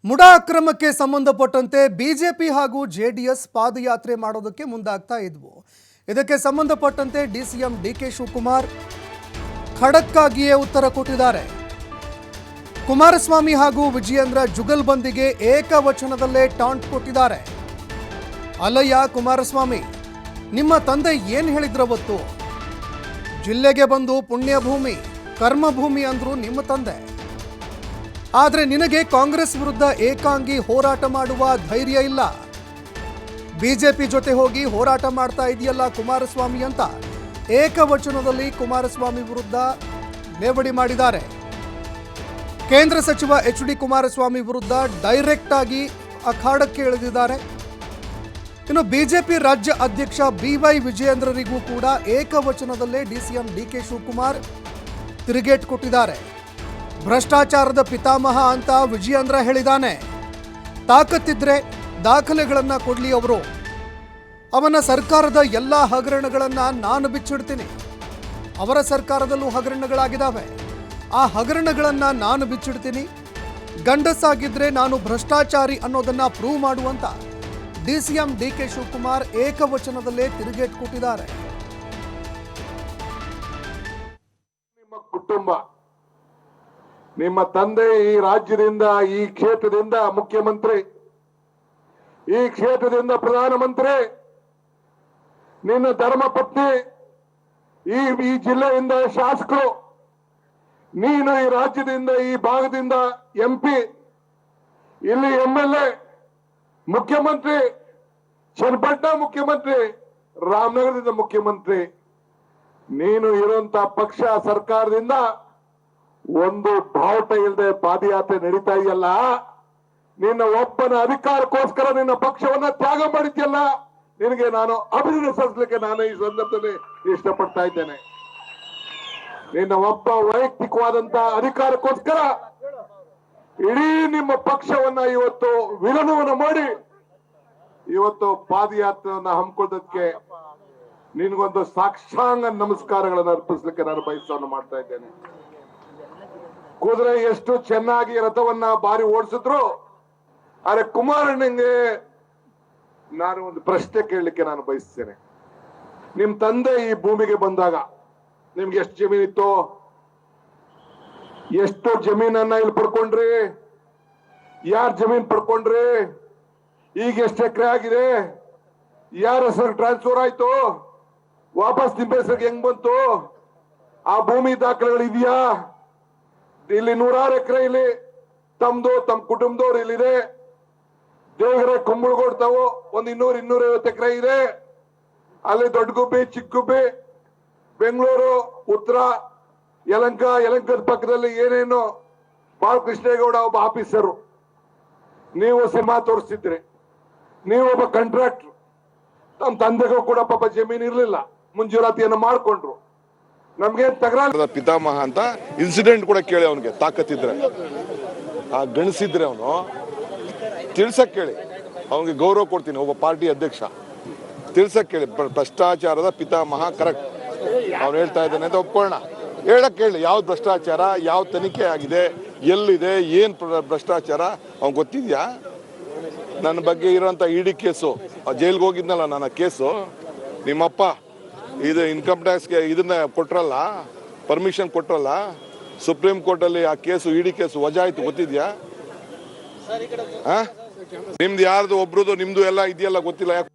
ಮುಡಾ ಅಕ್ರಮಕ್ಕೆ ಸಂಬಂಧಪಟ್ಟಂತೆ ಬಿಜೆಪಿ ಹಾಗೂ ಜೆಡಿಎಸ್ ಪಾದಯಾತ್ರೆ ಮಾಡೋದಕ್ಕೆ ಮುಂದಾಗ್ತಾ ಇದ್ವು. ಇದಕ್ಕೆ ಸಂಬಂಧಪಟ್ಟಂತೆ ಡಿಸಿಎಂ ಡಿಕೆ ಶಿವಕುಮಾರ್ ಖಡಕ್ ಆಗಿಯೇ ಉತ್ತರ ಕೊಟ್ಟಿದ್ದಾರೆ. ಕುಮಾರಸ್ವಾಮಿ ಹಾಗೂ ವಿಜಯೇಂದ್ರ ಜುಗಲ್ಬಂದಿಗೆ ಏಕವಚನದಲ್ಲೇ ಟಾಂಟ್ ಕೊಟ್ಟಿದ್ದಾರೆ. ಅಲ್ಲಯ್ಯ ಕುಮಾರಸ್ವಾಮಿ, ನಿಮ್ಮ ತಂದೆ ಏನು ಹೇಳಿದ್ರವತ್ತು? ಜಿಲ್ಲೆಗೆ ಬಂದು ಪುಣ್ಯಭೂಮಿ ಕರ್ಮಭೂಮಿ ಅಂದ್ರು ನಿಮ್ಮ ತಂದೆ. ಆದರೆ ನಿನಗೆ ಕಾಂಗ್ರೆಸ್ ವಿರುದ್ಧ ಏಕಾಂಗಿ ಹೋರಾಟ ಮಾಡುವ ಧೈರ್ಯ ಇಲ್ಲ. ಬಿಜೆಪಿ ಜೊತೆ ಹೋಗಿ ಹೋರಾಟ ಮಾಡ್ತಾ ಇದೆಯಲ್ಲ ಕುಮಾರಸ್ವಾಮಿ ಅಂತ ಏಕವಚನದಲ್ಲಿ ಕುಮಾರಸ್ವಾಮಿ ವಿರುದ್ಧ ಲೇವಡಿ ಮಾಡಿದ್ದಾರೆ. ಕೇಂದ್ರ ಸಚಿವ ಎಚ್.ಡಿ. ಕುಮಾರಸ್ವಾಮಿ ವಿರುದ್ಧ ಡೈರೆಕ್ಟ್ ಆಗಿ ಅಖಾಡಕ್ಕೆ ಇಳಿದಿದ್ದಾರೆ. ಇನ್ನು ಬಿಜೆಪಿ ರಾಜ್ಯ ಅಧ್ಯಕ್ಷ ಬಿ.ವೈ. ವಿಜಯೇಂದ್ರರಿಗೂ ಕೂಡ ಏಕವಚನದಲ್ಲೇ ಡಿಸಿಎಂ ಡಿಕೆ ಶಿವಕುಮಾರ್ ತಿರುಗೇಟ್ ಕೊಟ್ಟಿದ್ದಾರೆ. ಭ್ರಷ್ಟಾಚಾರದ ಪಿತಾಮಹ ಅಂತ ವಿಜಯೇಂದ್ರ ಹೇಳಿದಾನೆ. ತಾಕತ್ತಿದ್ರೆ ದಾಖಲೆಗಳನ್ನ ಕೊಡ್ಲಿ ಅವರು. ಅವನ ಸರ್ಕಾರದ ಎಲ್ಲ ಹಗರಣಗಳನ್ನ ನಾನು ಬಿಚ್ಚಿಡ್ತೀನಿ. ಅವರ ಸರ್ಕಾರದಲ್ಲೂ ಹಗರಣಗಳಾಗಿದ್ದಾವೆ. ಆ ಹಗರಣಗಳನ್ನ ನಾನು ಬಿಚ್ಚಿಡ್ತೀನಿ. ಗಂಡಸಾಗಿದ್ರೆ ನಾನು ಭ್ರಷ್ಟಾಚಾರಿ ಅನ್ನೋದನ್ನ ಪ್ರೂವ್ ಮಾಡುವಂತ ಡಿಸಿಎಂ ಡಿಕೆ ಶಿವಕುಮಾರ್ ಏಕವಚನದಲ್ಲೇ ತಿರುಗೇಟ್ ಕೊಟ್ಟಿದ್ದಾರೆ. ನಿಮ್ಮ ಕುಟುಂಬ, ನಿಮ್ಮ ತಂದೆ ಈ ರಾಜ್ಯದಿಂದ, ಈ ಕ್ಷೇತ್ರದಿಂದ ಮುಖ್ಯಮಂತ್ರಿ, ಈ ಕ್ಷೇತ್ರದಿಂದ ಪ್ರಧಾನಮಂತ್ರಿ, ನಿನ್ನ ಧರ್ಮಪತ್ನಿ ಈ ಜಿಲ್ಲೆಯಿಂದ ಶಾಸಕರು, ನೀನು ಈ ರಾಜ್ಯದಿಂದ, ಈ ಭಾಗದಿಂದ MP, ಇಲ್ಲಿ MLA, ಮುಖ್ಯಮಂತ್ರಿ, ಚನ್ನಪಟ್ಟಣ ಮುಖ್ಯಮಂತ್ರಿ, ರಾಮನಗರದಿಂದ ಮುಖ್ಯಮಂತ್ರಿ. ನೀನು ಇರುವಂತ ಪಕ್ಷ ಸರ್ಕಾರದಿಂದ ಒಂದು ಬಾವುಟ ಇಲ್ಲದೆ ಪಾದಯಾತ್ರೆ ನಡೀತಾ ಇದೆಯಲ್ಲ. ನಿನ್ನ ಒಬ್ಬನ ಅಧಿಕಾರಕ್ಕೋಸ್ಕರ ನಿನ್ನ ಪಕ್ಷವನ್ನ ತ್ಯಾಗ ಮಾಡಿದ್ಯಲ್ಲ, ನಿನಗೆ ನಾನು ಅಭಿನಂದಿಸಲಿಕ್ಕೆ ನಾನು ಈ ಸಂದರ್ಭದಲ್ಲಿ ಇಷ್ಟಪಡ್ತಾ ಇದ್ದೇನೆ. ನಿನ್ನ ಒಬ್ಬ ವೈಯಕ್ತಿಕವಾದಂತ ಅಧಿಕಾರಕ್ಕೋಸ್ಕರ ಇಡೀ ನಿಮ್ಮ ಪಕ್ಷವನ್ನ ಇವತ್ತು ವಿಲನವನ್ನು ಮಾಡಿ ಇವತ್ತು ಪಾದಯಾತ್ರೆಯನ್ನ ಹಮ್ಮಿಕೊಳ್ಳೋದಕ್ಕೆ ನಿನ್ಗೊಂದು ಸಾಕ್ಷಾಂಗ ನಮಸ್ಕಾರಗಳನ್ನು ಅರ್ಪಿಸಲಿಕ್ಕೆ ನಾನು ಬಯಸವನ್ನು ಮಾಡ್ತಾ ಇದ್ದೇನೆ. ಕುದುರೆ ಎಷ್ಟು ಚೆನ್ನಾಗಿ ರಥವನ್ನ ಬಾರಿ ಓಡಿಸಿದ್ರು, ಆದ್ರೆ ಕುಮಾರಣ್ಣಂಗೆ ನಾನು ಒಂದು ಪ್ರಶ್ನೆ ಕೇಳಲಿಕ್ಕೆ ನಾನು ಬಯಸ್ತೇನೆ. ನಿಮ್ ತಂದೆ ಈ ಭೂಮಿಗೆ ಬಂದಾಗ ನಿಮ್ಗೆ ಎಷ್ಟು ಜಮೀನಿತ್ತು? ಎಷ್ಟು ಜಮೀನನ್ನ ಇಲ್ಲಿ ಪಡ್ಕೊಂಡ್ರಿ? ಯಾರ್ ಜಮೀನ್ ಪಡ್ಕೊಂಡ್ರಿ? ಈಗ ಎಷ್ಟು ಎಕರೆ ಆಗಿದೆ? ಯಾರ ಹೆಸರು ಟ್ರಾನ್ಸ್ಫರ್ ಆಯ್ತು? ವಾಪಸ್ ನಿಮ್ಮ ಹೆಸರಿಗೆ ಹೆಂಗ್ ಬಂತು? ಆ ಭೂಮಿ ದಾಖಲೆಗಳು ಇದೆಯಾ? ಇಲ್ಲಿ 100 ಎಕರೆ ಇಲ್ಲಿ ತಮ್ದು, ತಮ್ಮ ಕುಟುಂಬದವ್ರು ಇಲ್ಲಿದೆ. ದೇವಗೆರೆ ಕುಂಬಳಗೋಡ್ತಾವು ಒಂದು 200-250 ಎಕರೆ ಇದೆ. ಅಲ್ಲಿ ದೊಡ್ಡ ಗುಬ್ಬಿ, ಚಿಕ್ಕ ಗುಬ್ಬಿ, ಬೆಂಗಳೂರು ಉತ್ತರ, ಯಲಂಕದ ಪಕ್ಕದಲ್ಲಿ ಏನೇನು ಬಾಲಕೃಷ್ಣೇಗೌಡ ಒಬ್ಬ ಆಫೀಸರು. ನೀವು ಸಿನಿಮಾ ತೋರಿಸ್ತಿದ್ರಿ. ನೀವು ಒಬ್ಬ ಕಾಂಟ್ರಾಕ್ಟರ್. ತಮ್ಮ ತಂದೆಗೂ ಕೂಡ ಪಾಪ ಜಮೀನು ಇರ್ಲಿಲ್ಲ, ಮುಂಜೂರಾತಿಯನ್ನು ಮಾಡ್ಕೊಂಡ್ರು. ನಮ್ಗೆ ತಗರಾದ ಪಿತಾಮಹ ಅಂತ ಇನ್ಸಿಡೆಂಟ್ ಕೂಡ ಕೇಳಿ ಅವನಿಗೆ ತಾಕತ್ತಿದ್ರೆ, ಆ ಗಣಿಸಿದ್ರೆ ಅವನು ತಿಳ್ಸಕ್ ಕೇಳಿ. ಅವನಿಗೆ ಗೌರವ ಕೊಡ್ತೀನಿ, ಒಬ್ಬ ಪಾರ್ಟಿ ಅಧ್ಯಕ್ಷ. ತಿಳ್ಸಕ್ ಕೇಳಿ. ಭ್ರಷ್ಟಾಚಾರದ ಪಿತಾಮಹ ಕರೆಕ್ಟ್ ಅವ್ನು ಹೇಳ್ತಾ ಇದ್ದಾನೆ ಅಂತ ಒಪ್ಕೊಳ್ಳೋಣ. ಹೇಳಕ್ ಕೇಳಿ, ಯಾವ್ದು ಭ್ರಷ್ಟಾಚಾರ, ಯಾವ ತನಿಖೆ ಆಗಿದೆ, ಎಲ್ಲಿದೆ, ಏನ್ ಭ್ರಷ್ಟಾಚಾರ ಅವ್ನು ಗೊತ್ತಿದ್ಯಾ? ನನ್ನ ಬಗ್ಗೆ ಇರೋಂಥ ಇಡಿ ಕೇಸು, ಜೈಲ್ಗೆ ಹೋಗಿದ್ನಲ್ಲ ನನ್ನ ಕೇಸು, ನಿಮ್ಮಪ್ಪ ಇದು ಇನ್ಕಮ್ ಟ್ಯಾಕ್ಸ್ಗೆ ಇದನ್ನ ಕೊಟ್ರಲ್ಲ, ಪರ್ಮಿಷನ್ ಕೊಟ್ರಲ್ಲ, ಸುಪ್ರೀಂ ಕೋರ್ಟ್ ಅಲ್ಲಿ ಆ ಕೇಸು, ಇಡಿ ಕೇಸು ವಜಾ ಆಯ್ತು, ಗೊತ್ತಿದ್ಯಾ? ನಿಮ್ದು ಯಾರ್ದು ಒಬ್ರದ್ದು ನಿಮ್ದು ಎಲ್ಲ ಇದೆಯಲ್ಲ ಗೊತ್ತಿಲ್ಲ. ಯಾಕೆ